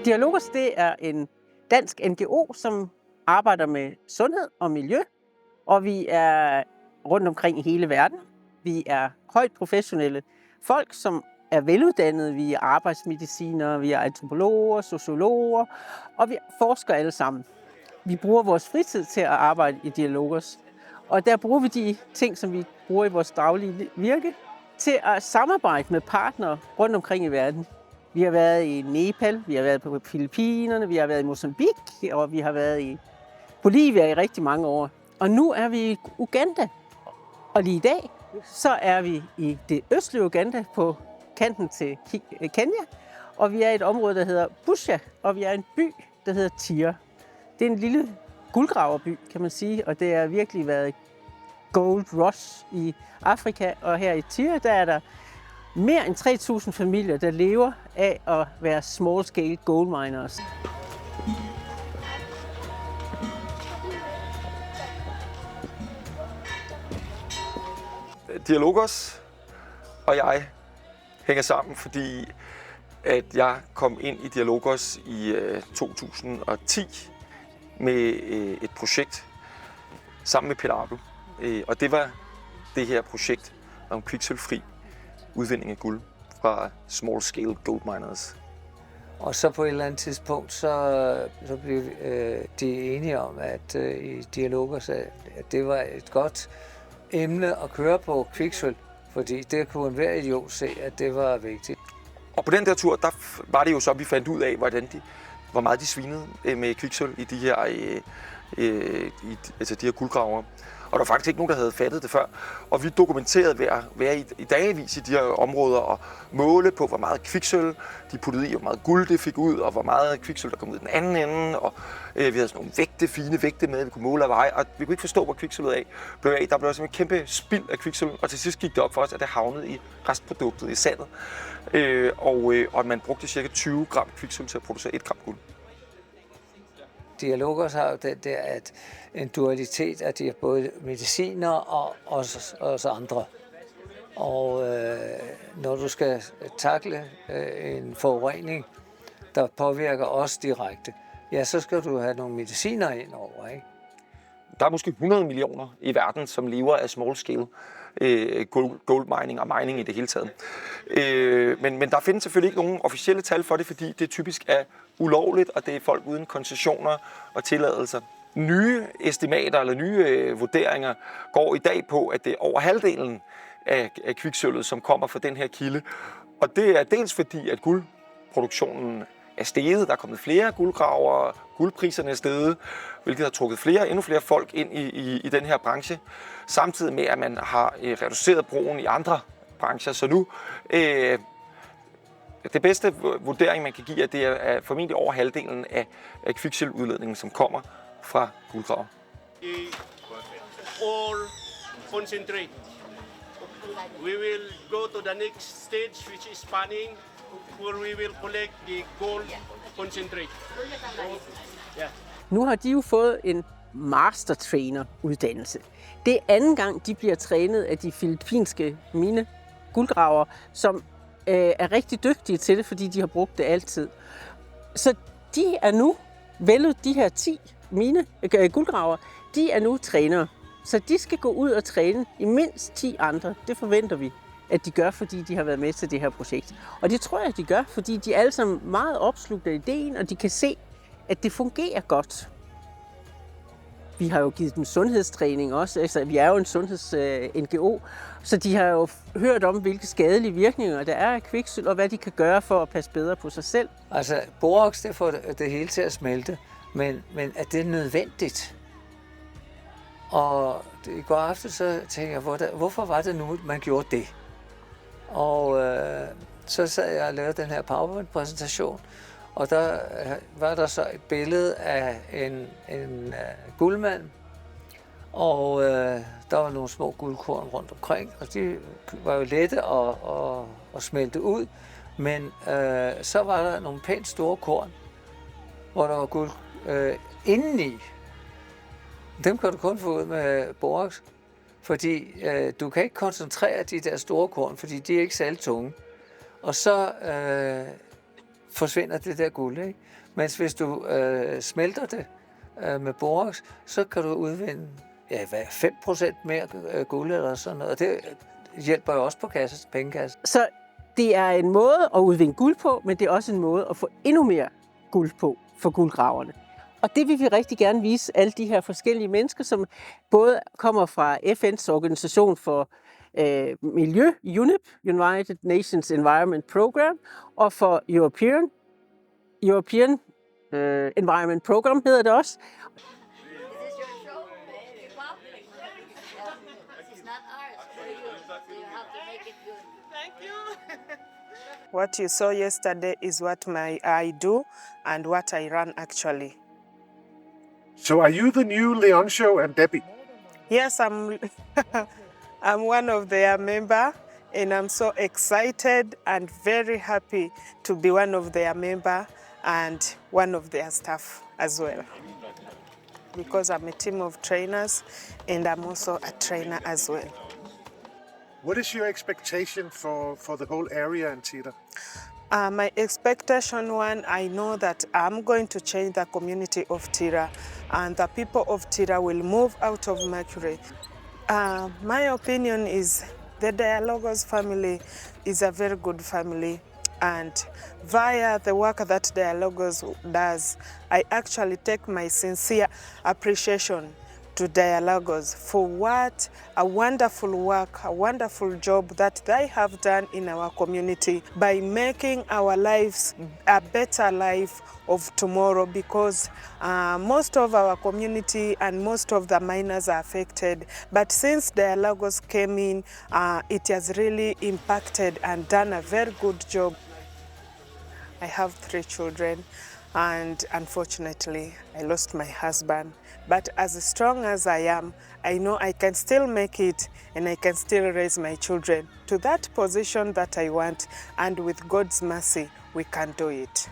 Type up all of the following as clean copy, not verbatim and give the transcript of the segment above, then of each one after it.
Dialogos, det er en dansk NGO, som arbejder med sundhed og miljø, og vi er rundt omkring i hele verden. Vi er højt professionelle folk, som er veluddannede. Vi er arbejdsmedicinere, vi er antropologer, sociologer, og vi forsker alle sammen. Vi bruger vores fritid til at arbejde i Dialogos, og der bruger vi de ting, som vi bruger i vores daglige virke, til at samarbejde med partnere rundt omkring i verden. Vi har været i Nepal, vi har været på Filippinerne, vi har været i Mozambique, og vi har været i Bolivia i rigtig mange år. Og nu er vi i Uganda. Og lige i dag, så er vi i det østlige Uganda på kanten til Kenya. Og vi er i et område, der hedder Busia, og vi er i en by, der hedder Tir. Det er en lille guldgraverby, kan man sige, og det har virkelig været gold rush i Afrika. Og her i Tir, der er der mere end 3.000 familier, der lever af at være small-scale gold miners. Dialogos og jeg hænger sammen, fordi at jeg kom ind i Dialogos i 2010 med et projekt sammen med Peter Abel. Og det var det her projekt om kviksølvfri udvinding af guld fra small scale gold miners. Og så på et eller andet tidspunkt, så blev de enige om, at i Dialogos, at det var et godt emne at køre på kviksølv, fordi det kunne enhver idiot se, at det var vigtigt. Og på den der tur, der var det jo så, at vi fandt ud af, hvor meget de svinede med kviksølv i de her, altså de her guldgravere. Og der var faktisk ikke nogen, der havde fattet det før. Og vi dokumenterede ved at være i dagevis i de her områder og måle på, hvor meget kviksølv de puttede i, hvor meget guld det fik ud, og hvor meget kviksølv der kom ud i den anden ende. Og vi havde sådan nogle fine vægte med, vi kunne måle af veje, og vi kunne ikke forstå, hvor kviksølvet blev af. Der blev simpelthen en kæmpe spild af kviksølv, og til sidst gik det op for os, at det havnede i restproduktet i sandet. Og man brugte ca. 20 gram kviksølv til at producere 1 gram guld. Dialogos har jo den der, at en dualitet, at de er både mediciner og os andre. Og når du skal takle en forurening, der påvirker os direkte, ja, så skal du have nogle mediciner ind over, ikke? Der er måske 100 millioner i verden, som lever af small scale gold mining og mining i det hele taget. Men der findes selvfølgelig ikke nogen officielle tal for det, fordi det typisk er ulovligt, og det er folk uden koncessioner og tilladelser. Nye estimater eller nye vurderinger går i dag på, at det er over halvdelen af kviksølvet, som kommer fra den her kilde. Og det er dels fordi, at guldproduktionen er steget, der er kommet flere guldgravere, guldpriserne er steget, hvilket har trukket endnu flere folk ind i den her branche, samtidig med, at man har reduceret brugen i andre brancher. Så nu, det bedste vurdering, man kan give, at det er formentlig over halvdelen af kviksølvudledningen, som kommer fra guldgraver. All concentrate. We will go to the next stage, which is spanning, where we will collect the gold concentrate. Yeah. Nu har de jo fået en mastertrainer-uddannelse. Det er anden gang, de bliver trænet af de filippinske guldgravere, som er rigtig dygtige til det, fordi de har brugt det altid. Så de er nu, de her 10 guldgravere, de er nu trænere. Så de skal gå ud og træne i mindst 10 andre. Det forventer vi, at de gør, fordi de har været med til det her projekt. Og det tror jeg, de gør, fordi de er alle sammen meget opslugt af ideen, og de kan se, at det fungerer godt. Vi har jo givet dem sundhedstræning også. Altså, vi er jo en sundheds-NGO, så de har jo hørt om, hvilke skadelige virkninger der er af kviksølv, og hvad de kan gøre for at passe bedre på sig selv. Altså, borax, det får det hele til at smelte, men er det nødvendigt? Og i går aften så tænkte jeg, hvorfor var det nu, man gjorde det? Og så sad jeg og lavede den her PowerPoint-præsentation, og der var der så et billede af en guldmand, og der var nogle små guldkorn rundt omkring, og de var jo lette at smelte ud, men så var der nogle pænt store korn, hvor der var guld indeni. Dem kan du kun få ud med borax, fordi du kan ikke koncentrere de der store korn, fordi de er ikke særlig tunge. Og så forsvinder det der guld, ikke? Mens hvis du smelter det med borax, så kan du udvinde 5% mere guld eller sådan noget. Og det hjælper jo også på pengekassen. Så det er en måde at udvinde guld på, men det er også en måde at få endnu mere guld på for guldgraverne. Og det vil vi rigtig gerne vise alle de her forskellige mennesker, som både kommer fra FN's organisation for miljø, UNEP, United Nations Environment Program, og for European Environment Program hedder det også. What you saw yesterday is what I do and what I run actually. So are you the new Leoncio and Debbie? Yes, I'm one of their member, and I'm so excited and very happy to be one of their member and one of their staff as well. Because I'm a team of trainers and I'm also a trainer as well. What is your expectation for the whole area in Tira? My expectation, one, I know that I'm going to change the community of Tira and the people of Tira will move out of Mercury. My opinion is the Dialogos family is a very good family, and via the work that Dialogos does, I actually take my sincere appreciation to Dialogos for what a wonderful work, a wonderful job that they have done in our community by making our lives a better life of tomorrow, because most of our community and most of the miners are affected. But since Dialogos came in, it has really impacted and done a very good job. I have 3 children, and unfortunately I lost my husband. But as strong as I am, I know I can still make it and I can still raise my children to that position that I want, and with God's mercy, we can do it.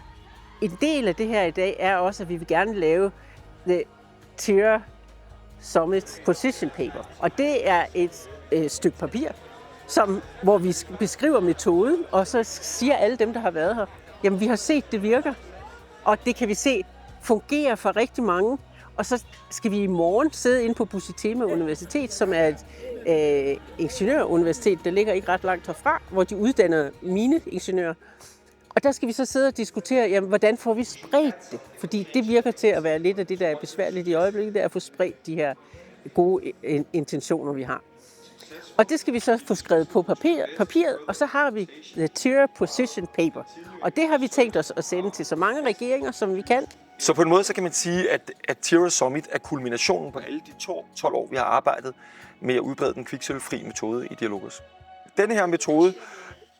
En del af det her i dag er også, at vi vil gerne lave The Tira Summit Position Paper. Og det er et stykke papir, hvor vi beskriver metoden, og så siger alle dem, der har været her, jamen vi har set, det virker. Og det kan vi se fungerer for rigtig mange. Og så skal vi i morgen sidde inde på Busitema Universitet, som er et ingeniøruniversitet, der ligger ikke ret langt herfra, hvor de uddanner mineingeniører. Og der skal vi så sidde og diskutere, jamen, hvordan får vi spredt det? Fordi det virker til at være lidt af det, der er besværligt i øjeblikket, det er at få spredt de her gode intentioner, vi har. Og det skal vi så få skrevet på papiret, og så har vi The Tira Position Paper. Og det har vi tænkt os at sende til så mange regeringer, som vi kan. Så på en måde så kan man sige, at Tira Summit er kulminationen på alle de 12 år, vi har arbejdet med at udbrede den kviksølvfri metode i Dialogos. Denne her metode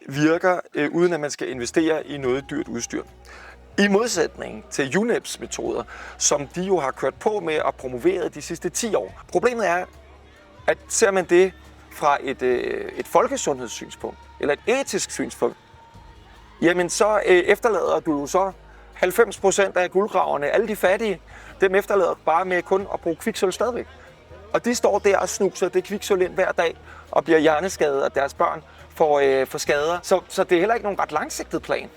virker, uden at man skal investere i noget dyrt udstyr. I modsætning til UNEP's metoder, som de jo har kørt på med at promovere de sidste 10 år. Problemet er, at ser man det fra et folkesundhedssynspunkt, eller et etisk synspunkt, jamen så efterlader du jo så 90% af guldgraverne, alle de fattige, dem efterlader bare med kun at bruge kviksølv stadigvæk. Og de står der og snuser det kviksølv ind hver dag og bliver hjerneskadet, og deres børn får skader. Så det er heller ikke nogen ret langsigtet plan.